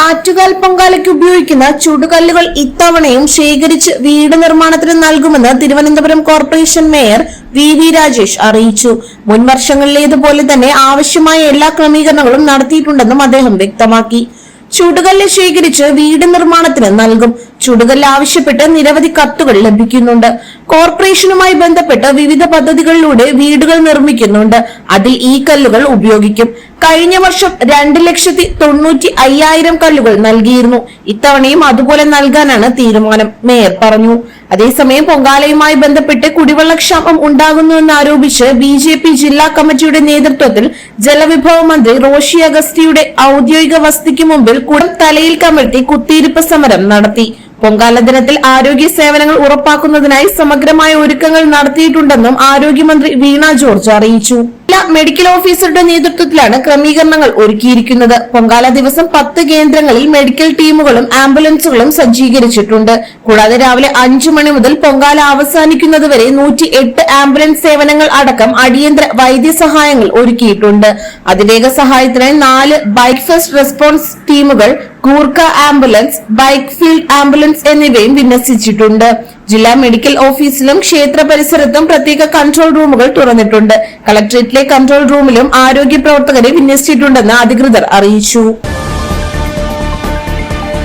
ആറ്റുകാൽ പൊങ്കാലയ്ക്ക് ഉപയോഗിക്കുന്ന ചുടുകല്ലുകൾ ഇത്തവണയും ശേഖരിച്ച് വീട് നിർമ്മാണത്തിന് നൽകുമെന്ന് Thiruvananthapuram corporation mayor V Rajesh അറിയിച്ചു. മുൻ വർഷങ്ങളിലേതുപോലെ തന്നെ ആവശ്യമായ എല്ലാ ക്രമീകരണങ്ങളും നടത്തിയിട്ടുണ്ടെന്നും അദ്ദേഹം വ്യക്തമാക്കി. ചുടുകല്ല് ശേഖരിച്ച് വീട് നിർമ്മാണത്തിന് നൽകും. ചുടുകല്ല് ആവശ്യപ്പെട്ട് നിരവധി കത്തുകൾ ലഭിക്കുന്നുണ്ട്. കോർപ്പറേഷനുമായി ബന്ധപ്പെട്ട് വിവിധ പദ്ധതികളിലൂടെ വീടുകൾ നിർമ്മിക്കുന്നുണ്ട്. അതിൽ ഈ കല്ലുകൾ ഉപയോഗിക്കും. കഴിഞ്ഞ വർഷം 2,90,500 കല്ലുകൾ നൽകിയിരുന്നു. ഇത്തവണയും അതുപോലെ നൽകാനാണ് തീരുമാനം, മേയർ പറഞ്ഞു. അതേസമയം പൊങ്കാലയുമായി ബന്ധപ്പെട്ട് കുടിവെള്ളക്ഷാമം ഉണ്ടാകുന്നുവെന്ന് ആരോപിച്ച് BJP ജില്ലാ കമ്മിറ്റിയുടെ നേതൃത്വത്തിൽ ജലവിഭവ മന്ത്രി റോഷി അഗസ്റ്റിയുടെ ഔദ്യോഗിക വസതിക്ക് മുമ്പിൽ കുടം തലയിൽ കമഴ്ത്തി കുത്തിയിരിപ്പ് സമരം നടത്തി. പൊങ്കാല ദിനത്തിൽ ആരോഗ്യ സേവനങ്ങൾ ഉറപ്പാക്കുന്നതിനായി സമഗ്രമായ ഒരുക്കങ്ങൾ നടത്തിയിട്ടുണ്ടെന്നും ആരോഗ്യമന്ത്രി വീണ ജോർജ് അറിയിച്ചു. ജില്ലാ മെഡിക്കൽ ഓഫീസറുടെ നേതൃത്വത്തിലാണ് ക്രമീകരണങ്ങൾ ഒരുക്കിയിരിക്കുന്നത്. പൊങ്കാല ദിവസം 10 കേന്ദ്രങ്ങളിൽ മെഡിക്കൽ ടീമുകളും ആംബുലൻസുകളും സജ്ജീകരിച്ചിട്ടുണ്ട്. കൂടാതെ രാവിലെ 5 മണി മുതൽ പൊങ്കാല അവസാനിക്കുന്നതുവരെ 108 ആംബുലൻസ് സേവനങ്ങൾ അടക്കം അടിയന്തര വൈദ്യസഹായങ്ങൾ ഒരുക്കിയിട്ടുണ്ട്. അതിവേഗ സഹായത്തിനായി 4 ബൈക്ക് ഫസ്റ്റ് റെസ്പോൺസ് ടീമുകൾ, Gurkha ambulance, bike field ambulance എന്നിവയും വിന്യസിച്ചിട്ടുണ്ട്. ജില്ലാ മെഡിക്കൽ ഓഫീസിലും ക്ഷേത്ര പരിസരത്തും പ്രത്യേക കൺട്രോൾ റൂമുകൾ തുറന്നിട്ടുണ്ട്. കളക്ടറേറ്റിലെ കൺട്രോൾ റൂമിലും ആരോഗ്യ പ്രവർത്തകരെ വിന്യസിച്ചിട്ടുണ്ടെന്ന് അധികൃതർ അറിയിച്ചു.